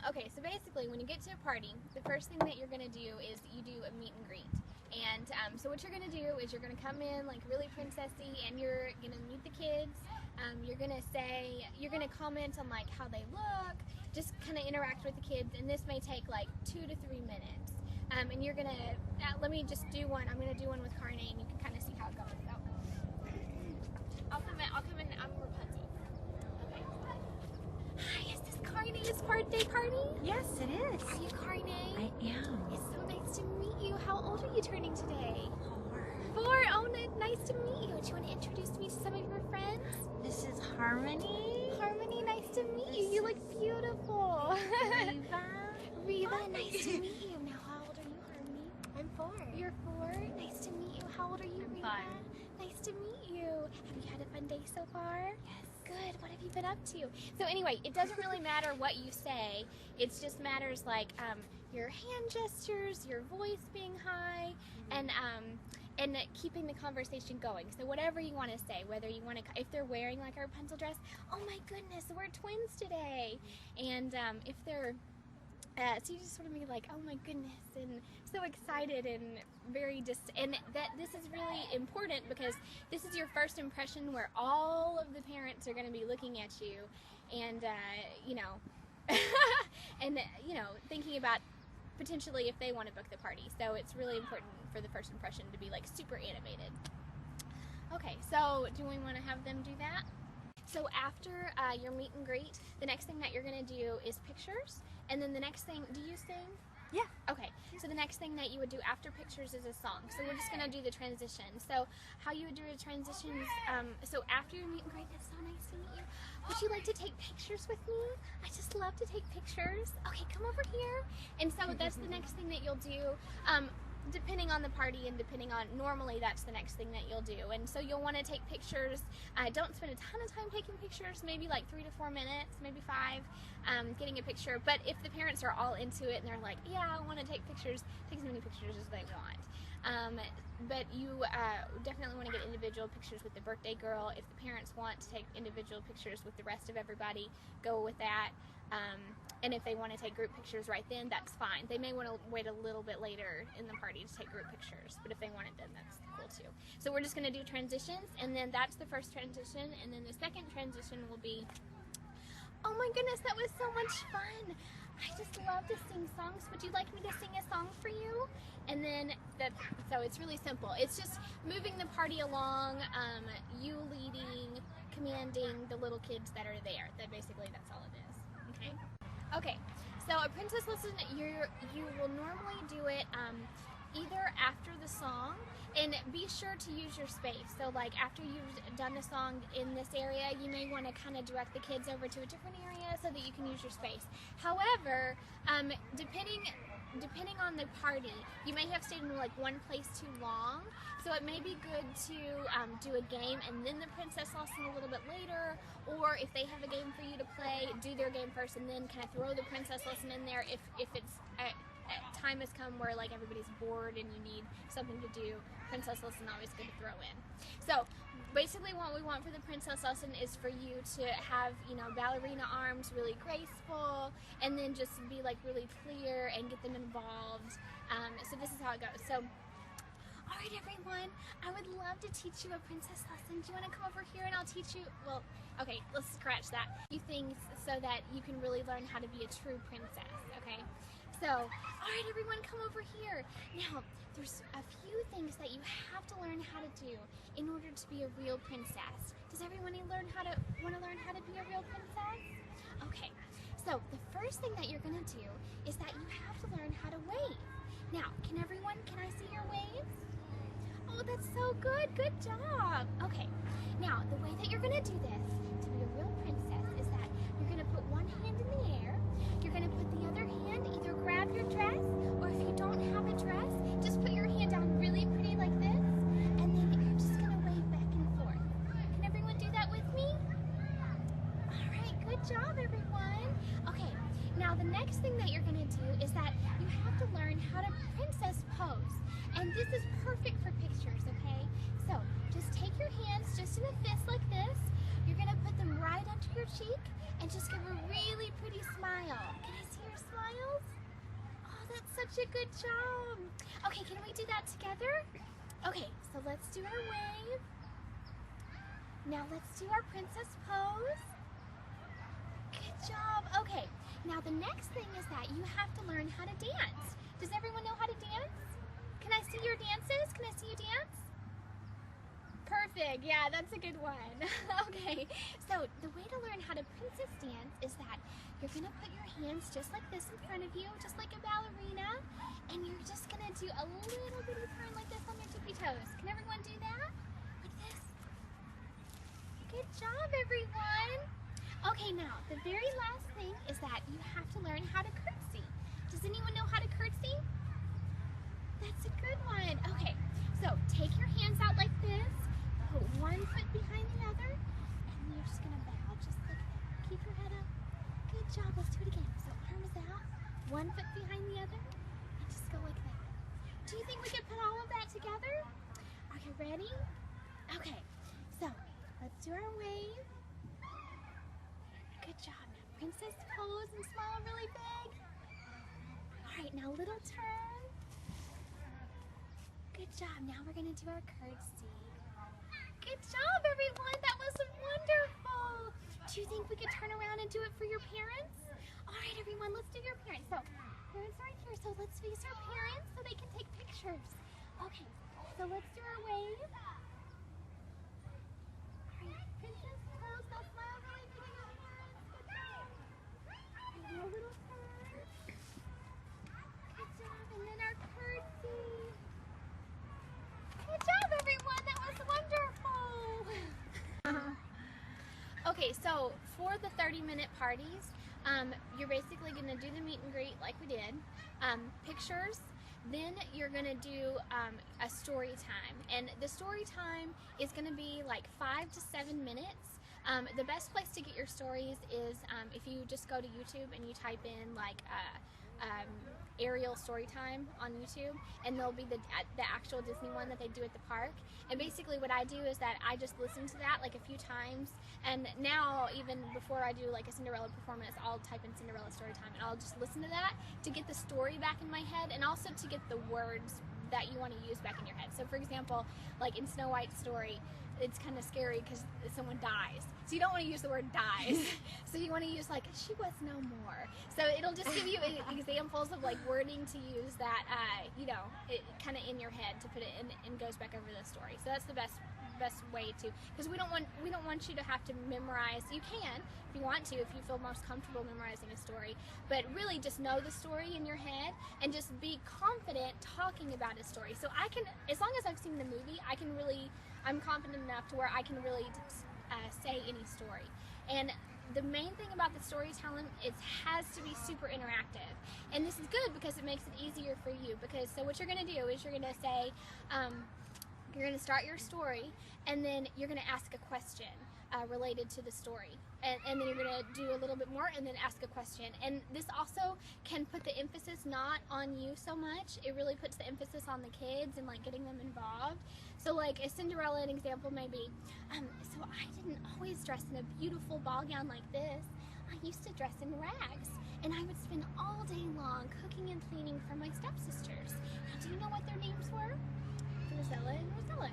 Okay, so basically when you get to a party, the first thing that you're going to do is you do a meet and greet. And so what you're going to do is you're going to come in like really princessy and you're going to meet the kids. You're going to comment on like how they look, just kind of interact with the kids, and this may take like 2 to 3 minutes. And you're going to, let me just do one. I'm going to do one with Carney and you can kind of see how it goes. So, I'll come in, I'm Rapunzel. Okay. Hi, is this Carney's birthday party? Yes, it is. Are you Carney? I am. It's so nice to meet you. How old are you turning today? 4. 4? Oh, nice to meet you. Do you want to introduce me to some of your friends? This is Harmony. Harmony, nice to meet you. You look beautiful. Reva, nice to meet you. Now, how old are you, Harmony? I'm 4. You're 4? Nice to meet you. How old are you, Reva? 5. Nice to meet you. Have you had a fun day so far? Yes. Good. What have you been up to? So anyway, it doesn't really matter what you say. It just matters like your hand gestures, your voice being high, and keeping the conversation going. So whatever you want to say, whether you want to, if they're wearing like a Rapunzel dress, oh my goodness, we're twins today. And if they're so you just want to be like, oh my goodness, and so excited and and that this is really important because this is your first impression where all of the parents are going to be looking at you and, you know, and, you know, thinking about potentially if they want to book the party. So it's really important for the first impression to be like super animated. Okay, so do we want to have them do that? So after your meet and greet, the next thing that you're going to do is pictures. And then the next thing, do you sing? Yeah. Okay, so the next thing that you would do after pictures is a song. So we're just going to do the transition. So how you would do the transitions, so after your meet and greet, that's so nice to meet you. Would you like to take pictures with me? I just love to take pictures. Okay, come over here. And so that's the next thing that you'll do. Depending on the party and depending on, normally that's the next thing that you'll do. And so you'll want to take pictures. Don't spend a ton of time taking pictures, maybe like 3 to 4 minutes, maybe 5, getting a picture. But if the parents are all into it and they're like, yeah, I want to take pictures, take as many pictures as they want. But you definitely want to get individual pictures with the birthday girl. If the parents want to take individual pictures with the rest of everybody, go with that. And if they want to take group pictures right then, that's fine. They may want to wait a little bit later in the party to take group pictures, but if they want it then, that's cool too. So we're just going to do transitions, and then that's the first transition, and then the second transition will be, oh my goodness, that was so much fun. I just love to sing songs. Would you like me to sing a song for you? And then, so it's really simple. It's just moving the party along, you leading, commanding the little kids that are there. Basically, that's all it is. Okay? Okay, so a princess lesson, you will normally do it either after the song, and be sure to use your space. So like after you've done the song in this area, you may want to kind of direct the kids over to a different area so that you can use your space. However, depending on the party, you may have stayed in like one place too long, so it may be good to do a game and then the princess lesson a little bit later, or if they have a game for you to play, do their game first and then kind of throw the princess lesson in there if it's time has come where like everybody's bored and you need something to do. Princess lesson always good to throw in. So basically what we want for the princess lesson is for you to have, you know, ballerina arms, really graceful, and then just be like really clear and get them involved. So this is how it goes. So, all right, everyone, I would love to teach you a princess lesson. Do you want to come over here and I'll teach you? Well, okay, let's scratch that. A few things so that you can really learn how to be a true princess. Okay. So, all right, everyone, come over here. Now, there's a few things that you have to learn how to do in order to be a real princess. Does everyone want to learn how to be a real princess? Okay, so the first thing that you're going to do is that you have to learn how to wave. Now, can I see your waves? Oh, that's so good. Good job. Okay, now, the way that you're going to do this to be a real princess is that you're going to put one hand in the air. You're going to put the other hand, either grab your dress, or if you don't have a dress, just put your hand down really pretty like this, and then you're just going to wave back and forth. Can everyone do that with me? All right, good job, everyone. Okay, now the next thing that you're going to do is that you have to learn how to princess pose, and this is perfect for pictures, okay? So, just take your hands just in a fist like this. You're going to put them right under your cheek, and just give a really pretty smile. Can I see your smiles? Oh, that's such a good job. Okay, can we do that together? Okay, so let's do our wave. Now let's do our princess pose. Good job. Okay, now the next thing is that you have to learn how to dance. Does everyone know how to dance? Can I see your dances? Can I see you dance? Perfect. Yeah, that's a good one. Okay, so the way to learn how to princess dance is that you're going to put your hands just like this in front of you, just like a ballerina, and you're just going to do a little bitty turn like this on your tippy toes. Can everyone do that? Like this? Good job, everyone. Okay, now, the very last thing is that you have to learn how to curtsy. Does anyone know how to curtsy? That's a good one. Okay, so take your hands out like this, put one foot behind the other, and you're just going to bow just like that. Keep your head up. Good job. Let's do it again. So arms out, one foot behind the other, and just go like that. Do you think we can put all of that together? Are you ready? Okay, so let's do our wave. Good job. Now princess pose and smile really big. All right, now little turn. Good job. Now we're going to do our curtsy. Good job, everyone. That was wonderful. Do you think we could turn around and do it for your parents? All right, everyone, let's do your parents. So, parents are right here, so let's face our parents so they can take pictures. Okay, so let's do our wave. All right, princess pose. Now smile really big at your parents. Good job. And do a little turn. Good job. And then our curtsy. Good job, everyone. That was wonderful. Okay, so for the 30-minute parties, you're basically going to do the meet and greet like we did, pictures, then you're going to do a story time. And the story time is going to be like 5 to 7 minutes. The best place to get your stories is if you just go to YouTube and you type in like Ariel story time on YouTube, and there'll be the actual Disney one that they do at the park. And basically what I do is that I just listen to that like a few times, and now even before I do like a Cinderella performance, I'll type in Cinderella story time and I'll just listen to that to get the story back in my head, and also to get the words that you want to use back in your head. So for example, like in Snow White's story, it's kind of scary because someone dies. So you don't want to use the word dies. So you want to use like, she was no more. So it'll just give you examples of like wording to use that, you know, it kind of in your head to put it in and goes back over the story. So that's the best way to, because we don't want you to have to memorize. You can if you want to, if you feel most comfortable memorizing a story, but really just know the story in your head and just be confident talking about a story. So I can, as long as I've seen the movie, I'm confident enough to where I can really say any story. And the main thing about the storytelling is it has to be super interactive. And this is good because it makes it easier for you. Because so what you're going to do is you're going to say, you're going to start your story, and then you're going to ask a question related to the story. And then you're going to do a little bit more and then ask a question. And this also can put the emphasis not on you so much. It really puts the emphasis on the kids and like getting them involved. So like a Cinderella, an example may be, so I didn't always dress in a beautiful ball gown like this. I used to dress in rags. And I would spend all day long cooking and cleaning for my stepsisters. Now, do you know what their names were? Rosella and Rosella.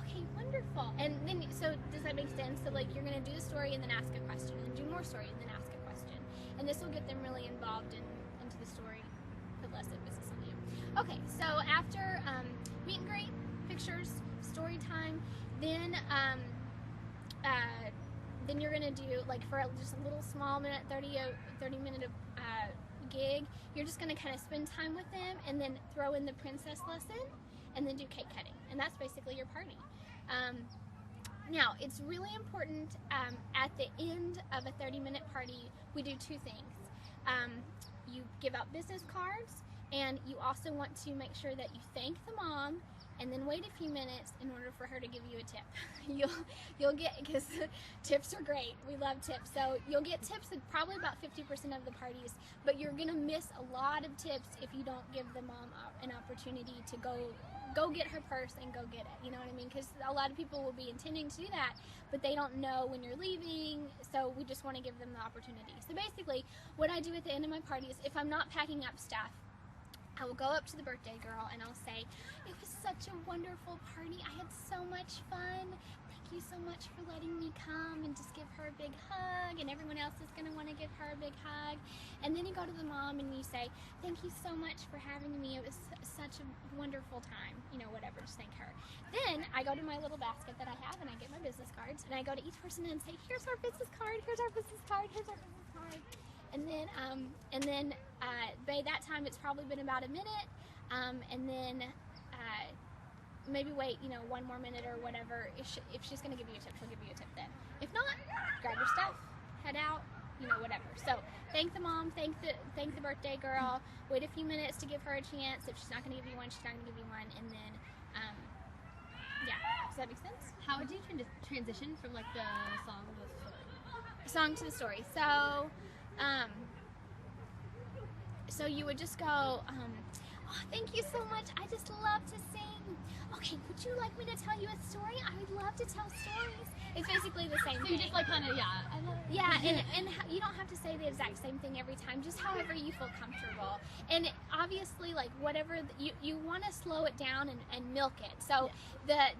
Okay, wonderful. And then, so does that make sense? So like you're going to do the story and then ask a question, and then do more story and then ask a question. And this will get them really involved into the story, put less emphasis on you. Okay, so after meet and greet, pictures, story time, then you're going to do, like for just a little small 30 minute gig, you're just going to kind of spend time with them and then throw in the princess lesson and then do cake cutting. And that's basically your party. Now, it's really important at the end of a 30-minute party, we do two things. You give out business cards, and you also want to make sure that you thank the mom and then wait a few minutes in order for her to give you a tip. You'll get, because tips are great. We love tips. So you'll get tips at probably about 50% of the parties, but you're going to miss a lot of tips if you don't give the mom an opportunity to go go get her purse and go get it. You know what I mean? Because a lot of people will be intending to do that, but they don't know when you're leaving, so we just want to give them the opportunity. So basically, what I do at the end of my party is, if I'm not packing up stuff, I will go up to the birthday girl and I'll say, "It was such a wonderful party. I had so much fun. Thank you so much for letting me come," and just give her a big hug, and everyone else is going to want to give her a big hug. And then you go to the mom and you say, "Thank you so much for having me. It was such a wonderful time," you know, whatever, just thank her. Then I go to my little basket that I have and I get my business cards, and I go to each person and say, "Here's our business card, here's our business card, here's our business card." And then by that time it's probably been about a minute, and then maybe wait, you know, 1 more minute or whatever. If she's going to give you a tip, she'll give you a tip then. If not, grab your stuff, head out, you know, whatever. So thank the mom, thank the birthday girl, wait a few minutes to give her a chance. If she's not going to give you one, she's not going to give you one, and then, yeah. Does that make sense? How would you transition from like the song to the story? Song to the story. So you would just go, "Oh, thank you so much. I just love to sing. Okay, would you like me to tell you a story? I would love to tell stories." It's basically the same So thing. you just like kind of, yeah. Yeah, and you don't have to say the exact same thing every time, just however you feel comfortable. And obviously, like, whatever, you want to slow it down and milk it. So the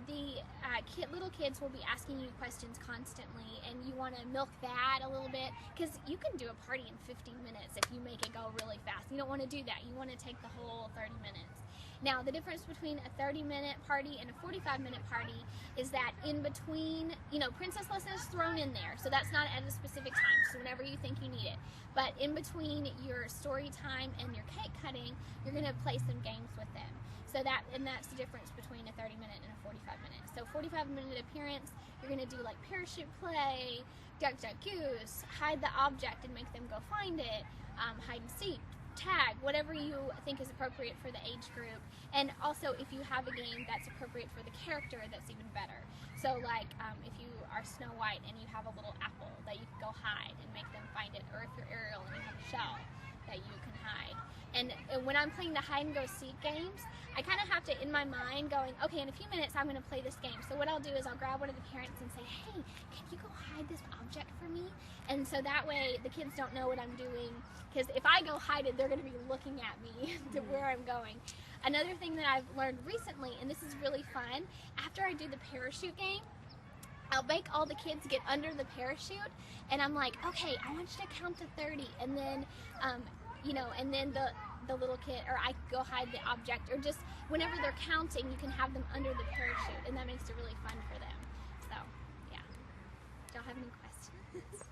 little kids will be asking you questions constantly, and you want to milk that a little bit, because you can do a party in 15 minutes if you make it go really fast. You don't want to do that. You want to take the whole 30 minutes. Now, the difference between a 30-minute party and a 45-minute party is that in between, you know, princess lesson is thrown in there, so that's not at a specific time, so whenever you think you need it. But in between your story time and your cake cutting, you're going to play some games with them. So that's the difference between a 30-minute and a 45-minute. So 45-minute appearance, you're going to do like parachute play, duck, duck, goose, hide the object and make them go find it, hide and seek, tag, whatever you think is appropriate for the age group. And also, if you have a game that's appropriate for the character, that's even better. So like, if you are Snow White and you have a little apple that you can go hide and make them find it, or if you're Ariel and you have a shell that you can hide. And when I'm playing the hide and go seek games, I kind of have to, in my mind, going, okay, in a few minutes I'm going to play this game. So what I'll do is I'll grab one of the parents and say, "Hey, can you go hide this object for me?" And so that way the kids don't know what I'm doing, because if I go hide it, they're going to be looking at me to where I'm going. Another thing that I've learned recently, and this is really fun, after I do the parachute game, I'll make all the kids get under the parachute, and I'm like, "Okay, I want you to count to 30, and then, you know, and then the little kid, or I go hide the object, or just whenever they're counting, you can have them under the parachute, and that makes it really fun for them." So, yeah. Do y'all have any questions?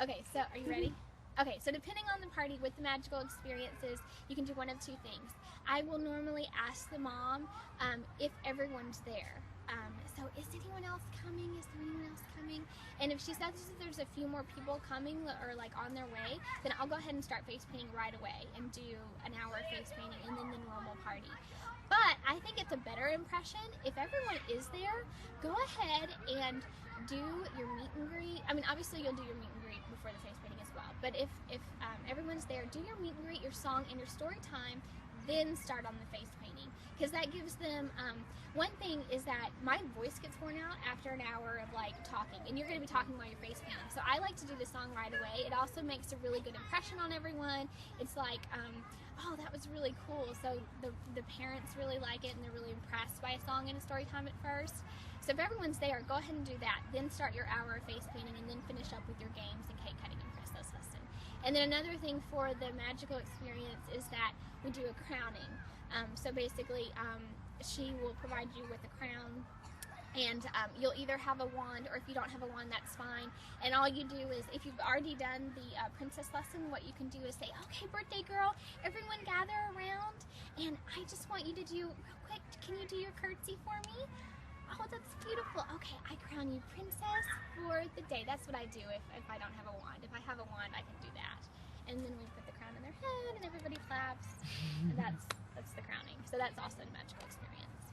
Okay, so are you ready? Okay, so depending on the party with the magical experiences, you can do one of two things. I will normally ask the mom if everyone's there. So is anyone else coming? Is there anyone else coming? And if she says that there's a few more people coming or like on their way, then I'll go ahead and start face painting right away and do an hour of face painting and then the normal party. But I think it's a better impression if everyone is there. Go ahead and do your meet and greet. I mean, obviously you'll do your meet and greet before the face painting as well. But if everyone's there, do your meet and greet, your song, and your story time, then start on the face painting, because that gives them, one thing is that my voice gets worn out after an hour of like talking, and you're going to be talking while you're face painting, so I like to do the song right away. It also makes a really good impression on everyone. It's like, oh, that was really cool, so the parents really like it and they're really impressed by a song and a story time at first. So if everyone's there, go ahead and do that, then start your hour of face painting, and then finish up with your games and cake cutting and princess lesson. And then another thing for the magical experience is that we do a crowning. So basically, she will provide you with a crown, and you'll either have a wand, or if you don't have a wand, that's fine. And all you do is, if you've already done the princess lesson, what you can do is say, "Okay, birthday girl, everyone gather around, and I just want you to do, real quick, can you do your curtsy for me? Oh, that's beautiful. Okay, I crown you princess for the day." That's what I do if I don't have a wand. If I have a wand, I can do that. And then we put the crown in their head, and everybody claps, and that's the crowning. So that's also a magical experience.